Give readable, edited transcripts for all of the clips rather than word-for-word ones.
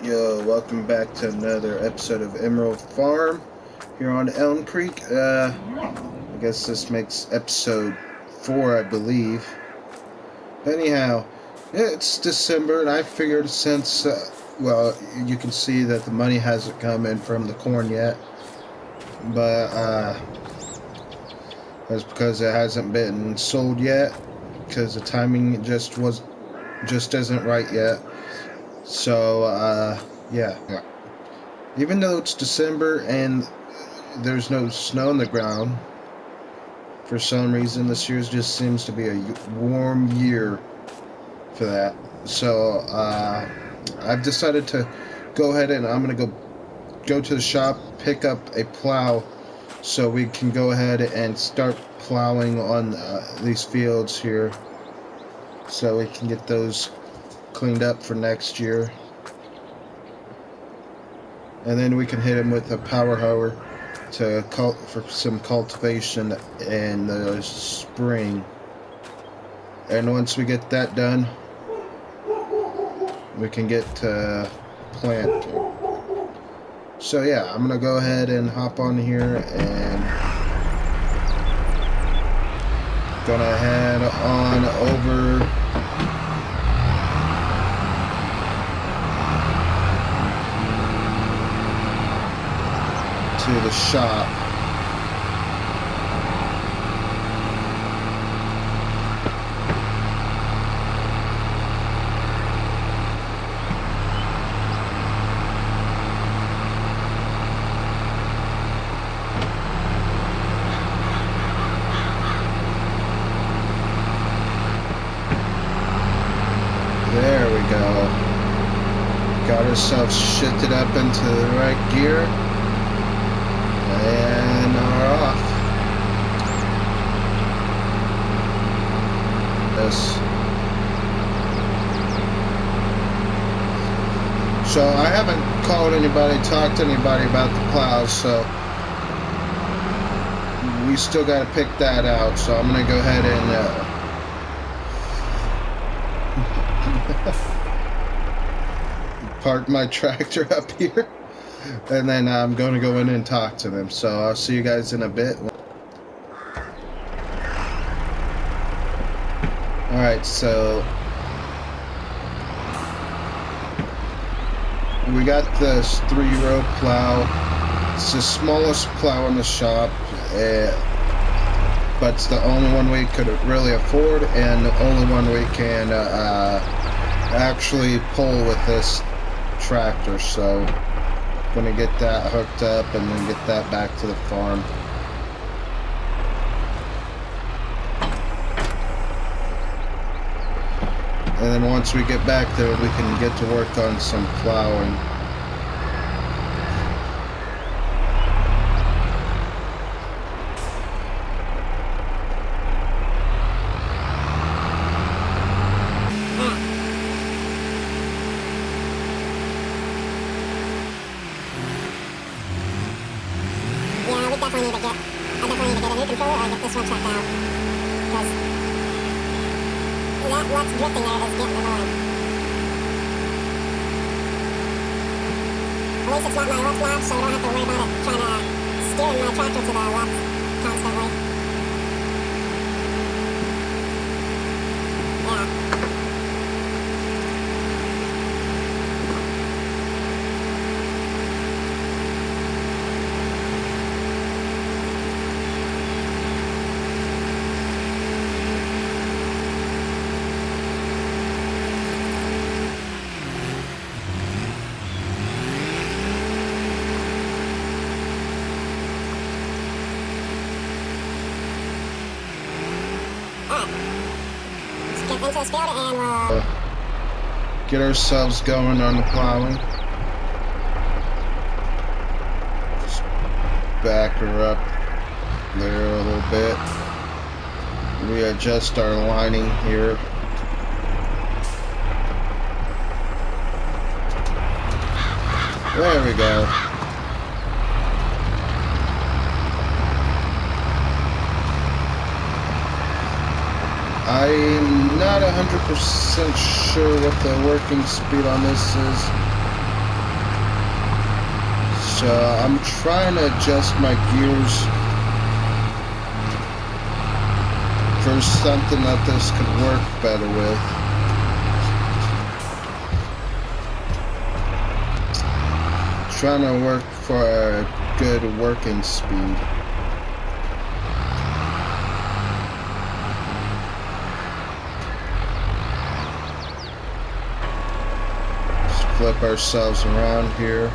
Yo, welcome back to another episode of Emerald Farm here on Elmcreek. I guess this makes episode 4, I believe. Anyhow, it's December, and I figured since, well, you can see that the money hasn't come in from the corn yet, but that's because it hasn't been sold yet, because the timing just isn't right yet. So, yeah. Even though it's December and there's no snow on the ground, for some reason this year just seems to be a warm year for that. So, I've decided to go ahead and I'm going to go to the shop, pick up a plow, so we can go ahead and start plowing on these fields here, so we can get those cleaned up for next year, and then we can hit him with a power hoer for some cultivation in the spring. And once we get that done, we can get to planting. So yeah, I'm gonna go ahead and hop on here and gonna head on over to the shop. There we go. Got ourselves shifted up into the right gear. And are off. Yes. So I haven't called anybody, talked to anybody about the plows, so we still got to pick that out. So I'm going to go ahead and park my tractor up here. And then I'm going to go in and talk to them. So I'll see you guys in a bit. Alright, so we got this 3-row plow. It's the smallest plow in the shop, but it's the only one we could really afford, and the only one we can actually pull with this tractor. So gonna get that hooked up and then get that back to the farm. And then once we get back there, we can get to work on some plowing. I definitely need to get a new controller or get this one checked out, because that what's drifting there is getting annoying. At least it's not my left latch, so I don't have to worry about it trying to steer my tractor to the left constantly. Yeah. Into this field and we'll get ourselves going on the plowing. Just back her up there a little bit. Readjust our lining here. There we go. I'm not 100% sure what the working speed on this is. So I'm trying to adjust my gears for something that this could work better with. Trying to work for a good working speed. Let's flip ourselves around here.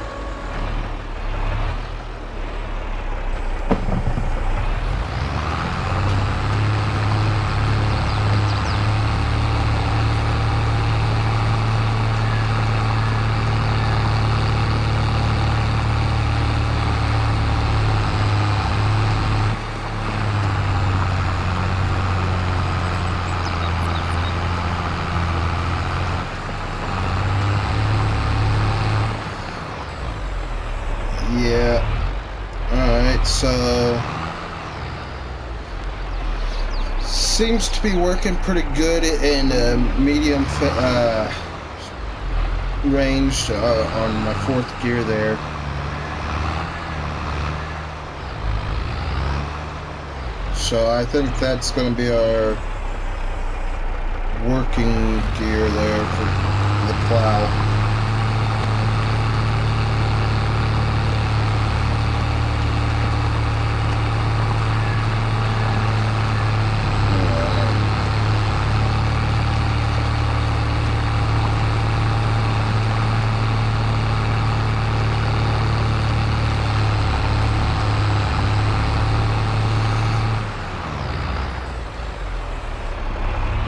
Yeah. Alright, so seems to be working pretty good in medium range on my fourth gear there. So I think that's going to be our working gear there for the plow.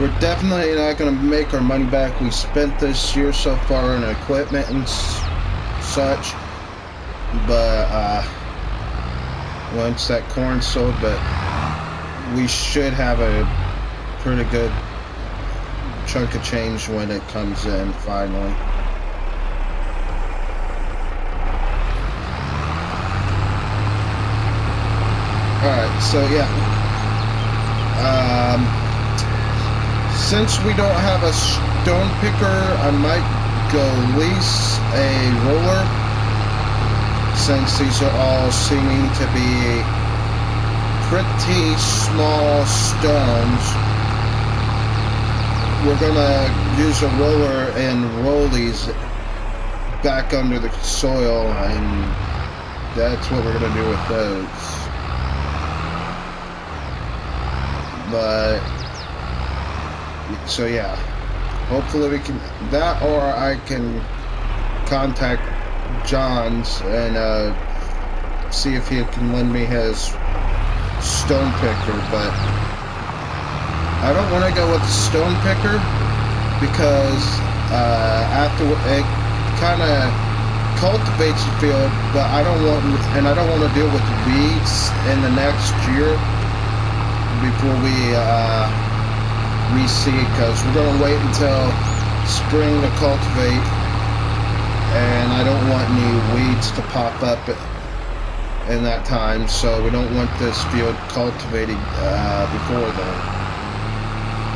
We're definitely not going to make our money back we spent this year so far in equipment and such, but once that corn's sold, but we should have a pretty good chunk of change when it comes in finally. Alright, so yeah. Since we don't have a stone picker, I might go lease a roller, since these are all seeming to be pretty small stones. We're gonna use a roller and roll these back under the soil, and that's what we're gonna do with those. But so yeah, hopefully we can that, or I can contact John's and see if he can lend me his stone picker. But I don't want to go with the stone picker because after it kind of cultivates the field, but I don't want to deal with weeds in the next year before we reseed, because we're going to wait until spring to cultivate, and I don't want any weeds to pop up in that time, so we don't want this field cultivated before then.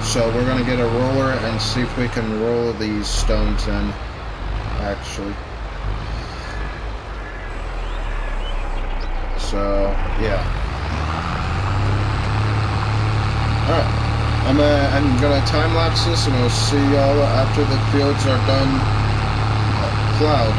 So we're going to get a roller and see if we can roll these stones in, actually. So yeah. Alright. I'm gonna time lapse this, and we'll see y'all after the fields are done plowed.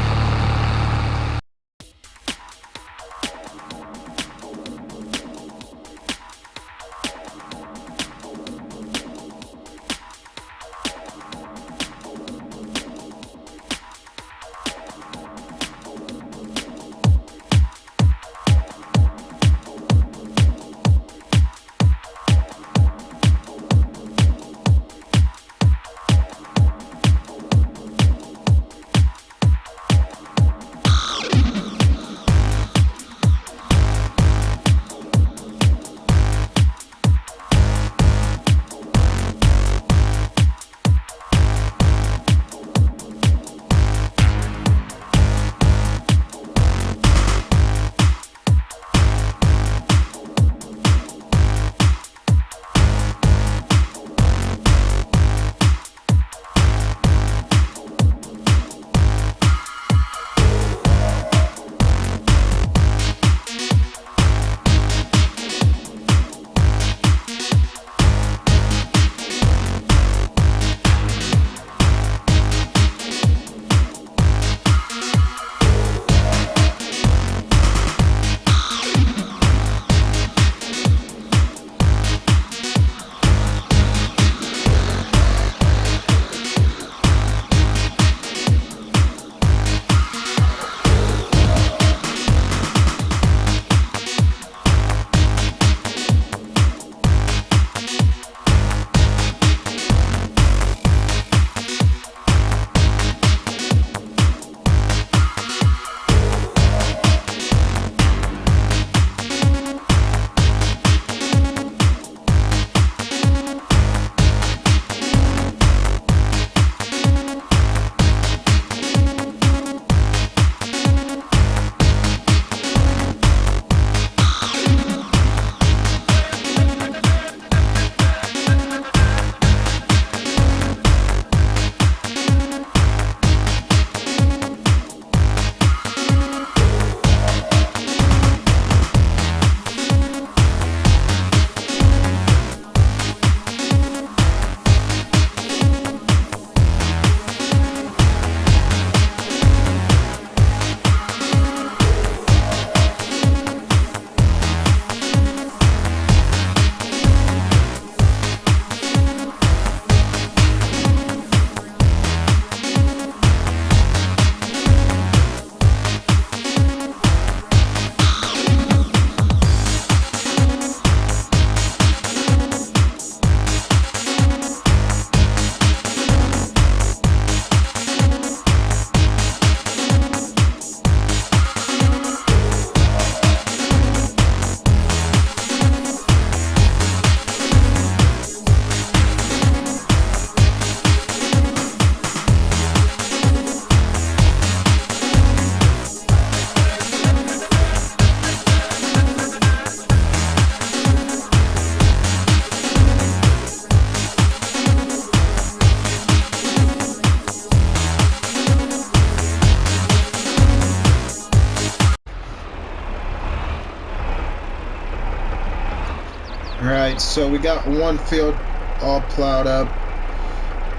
Alright, so we got one field all plowed up.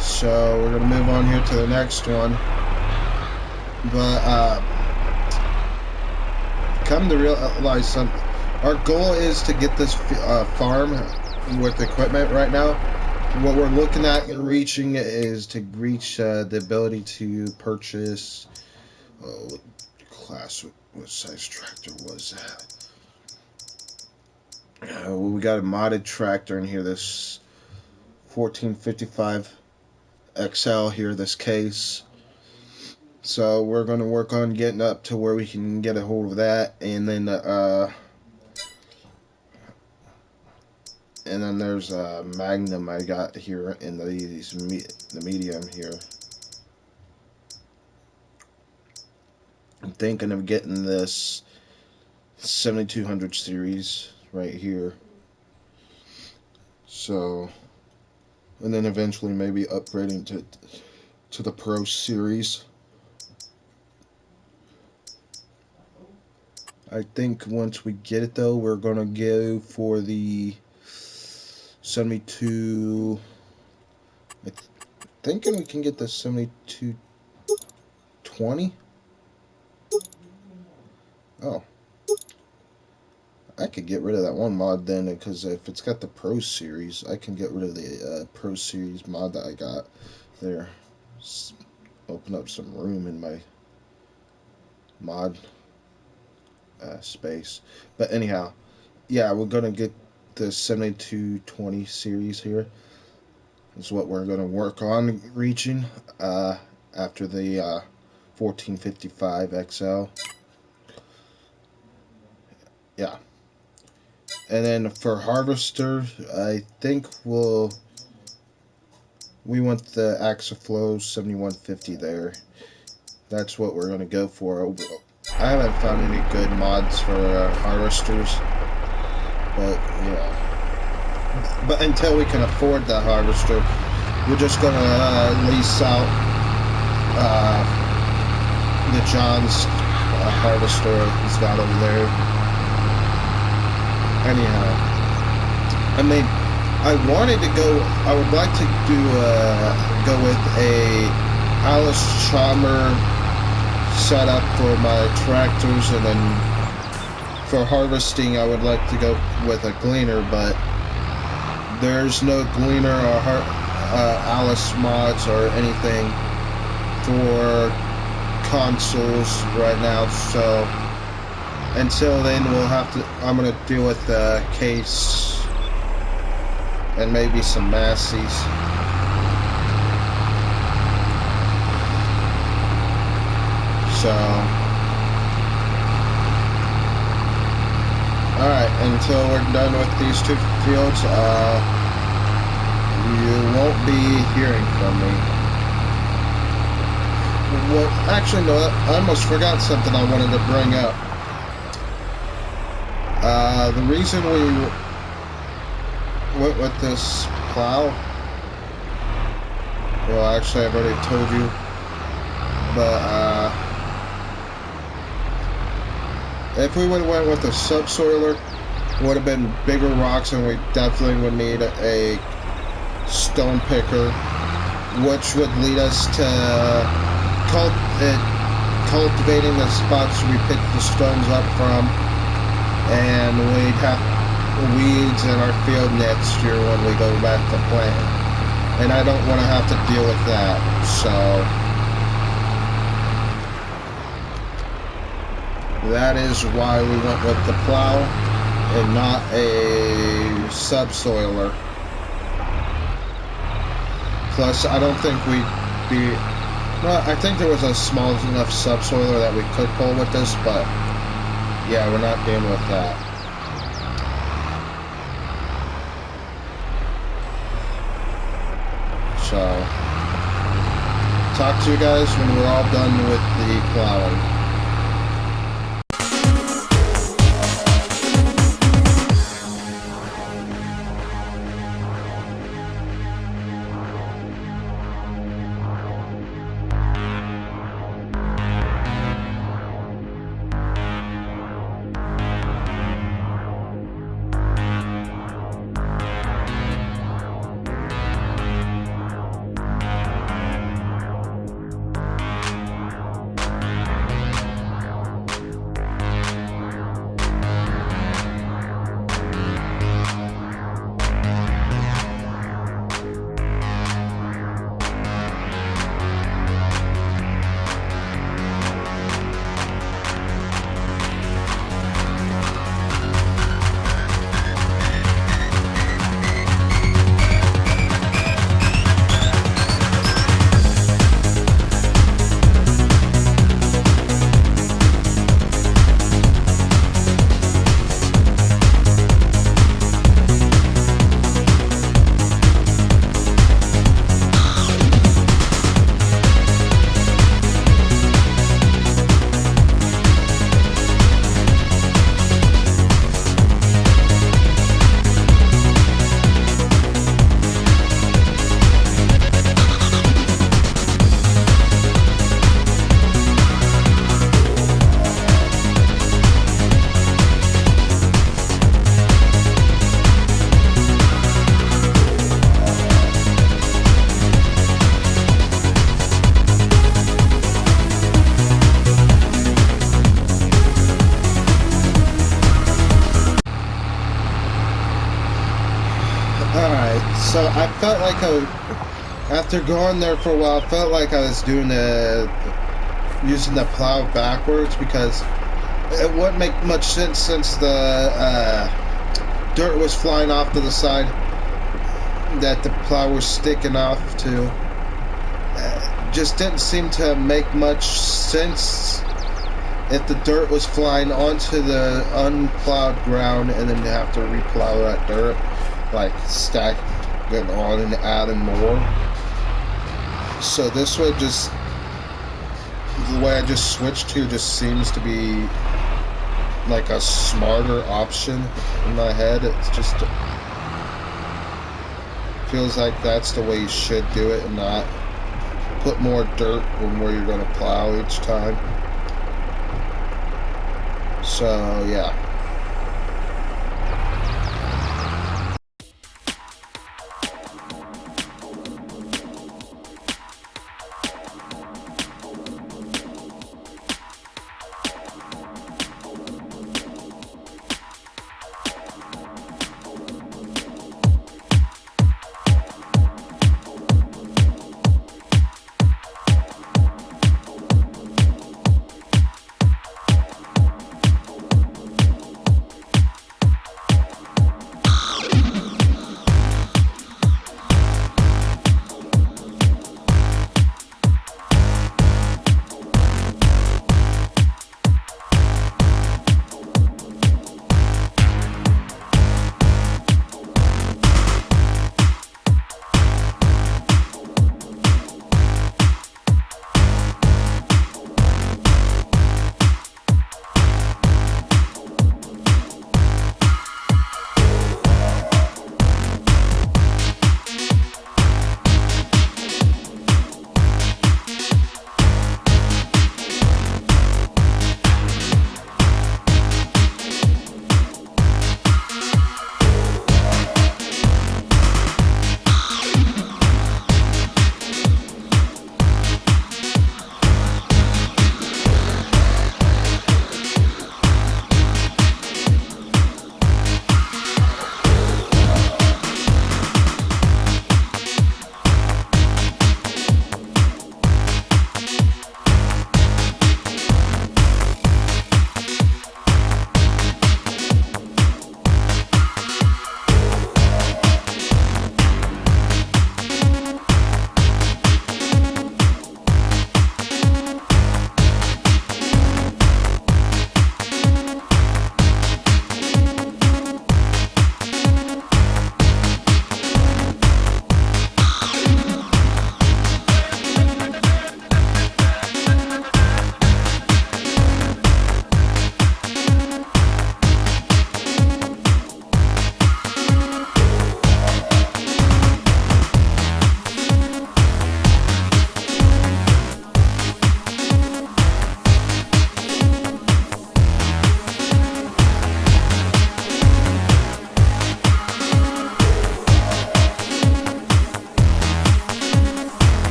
So we're gonna move on here to the next one. But come to realize something. Our goal is to get this farm with equipment right now. What we're looking at reaching is to reach the ability to purchase what class, what size tractor was that? Well, we got a modded tractor in here, this 1455 XL here, this case. So we're going to work on getting up to where we can get a hold of that, and then there's a Magnum I got here in the medium here. I'm thinking of getting this 7200 series right here. So, and then eventually maybe upgrading to the Pro series. I think once we get it though, we're gonna go for the 72. I'm thinking we can get the 7220. Oh, I could get rid of that one mod then, because if it's got the Pro Series, I can get rid of the Pro Series mod that I got there. Just open up some room in my mod space. But anyhow, yeah, we're gonna get the 7220 series here. Is what we're gonna work on reaching after the 1455 XL. Yeah. And then for harvester, I think we want the Axaflow 7150 there. That's what we're gonna go for. I haven't found any good mods for harvesters, but yeah. But until we can afford the harvester, we're just gonna lease out the John's harvester he's got over there. Anyhow, I mean, I would like to go with a Alice Chalmer setup for my tractors, and then for harvesting I would like to go with a gleaner, but there's no gleaner or Alice mods or anything for consoles right now, so until then I'm gonna deal with the case and maybe some Massey's. So, alright, until we're done with these two fields, you won't be hearing from me. Well, actually, no, I almost forgot something I wanted to bring up. The reason we went with this plow, well, actually, I've already told you, but, if we would have went with a subsoiler, it would have been bigger rocks, and we definitely would need a stone picker, which would lead us to cultivating the spots we picked the stones up from, and we'd have weeds in our field next year when we go back to plant, and I don't want to have to deal with that, so that is why we went with the plow and not a subsoiler. Plus, I don't think we'd be... Well, I think there was a small enough subsoiler that we could pull with this, but yeah, we're not dealing with that. So, talk to you guys when we're all done with the plowing. felt like after going there for a while, I felt like I was doing using the plow backwards, because it wouldn't make much sense since the dirt was flying off to the side that the plow was sticking off to. Just didn't seem to make much sense if the dirt was flying onto the unplowed ground and then you have to replow that dirt, like stack it on and adding more. So this way, just the way I just switched to just seems to be like a smarter option in my head. It's just feels like that's the way you should do it, and not put more dirt on where you're going to plow each time. So yeah.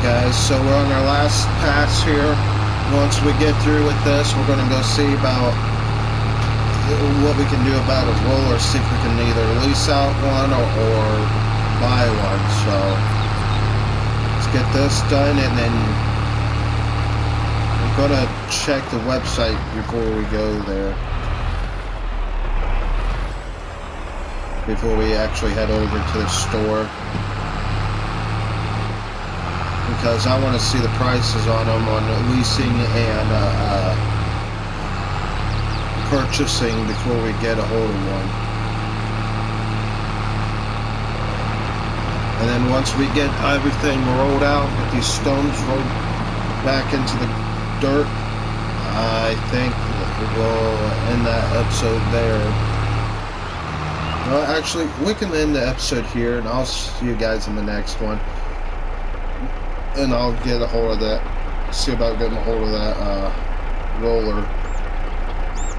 Guys, so we're on our last pass here. Once we get through with this, we're going to go see about what we can do about a roller, see if we can either lease out one or buy one. So get this done, and then we're gonna check the website before we go there. Before we actually head over to the store. Because I want to see the prices on them on leasing and purchasing before we get a hold of one. And then once we get everything rolled out, get these stones rolled back into the dirt, I think we'll end that episode there. Well, actually, we can end the episode here, and I'll see you guys in the next one. And I'll get a hold of that. See about getting a hold of that roller.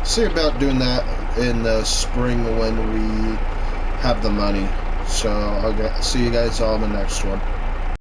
See about doing that in the spring when we have the money. So I'll see you guys all in the next one.